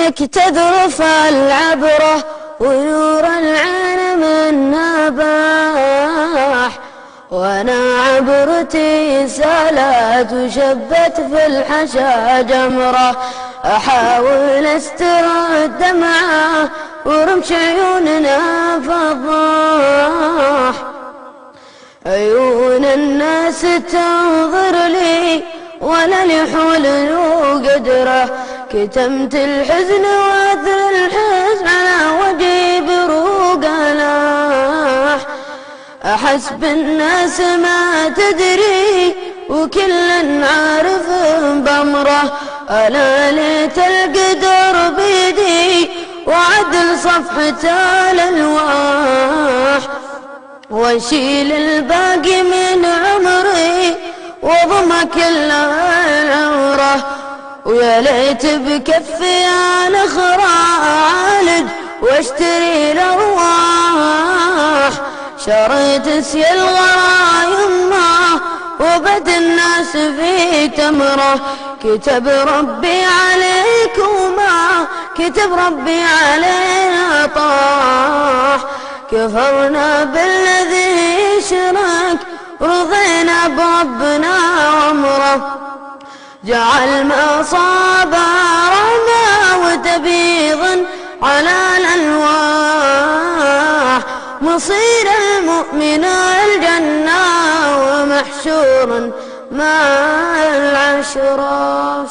منك تذرف العبرة ونور العين منها باح، وانا عبرتي سالت وشبت في الحشا جمرة، احاول استر الدمعة ورمش عيوننا فضاح، عيون الناس تنظر لي ولا لحول قدره، كتمت الحزن واثر الحزن على وجهي بروق لاح، احس بالناس ما تدري وكل عارف بامره، الا ليت القدر بيدي وعدل صفحة الالواح، واشيل الباقي من عمري وضم كل العمره، ويا ليت بكفي الاخرى اعالج واشتري الارواح، شريت سي الغرايم وبد الناس في تمره، كتب ربي عليكما كتب ربي علينا طاح، كفرنا بالذي شرك رضينا بربنا عمره، جعل ما صاب رحمة وتبيض على الألواح، مصير المؤمن الجنة ومحشور مع العشرة.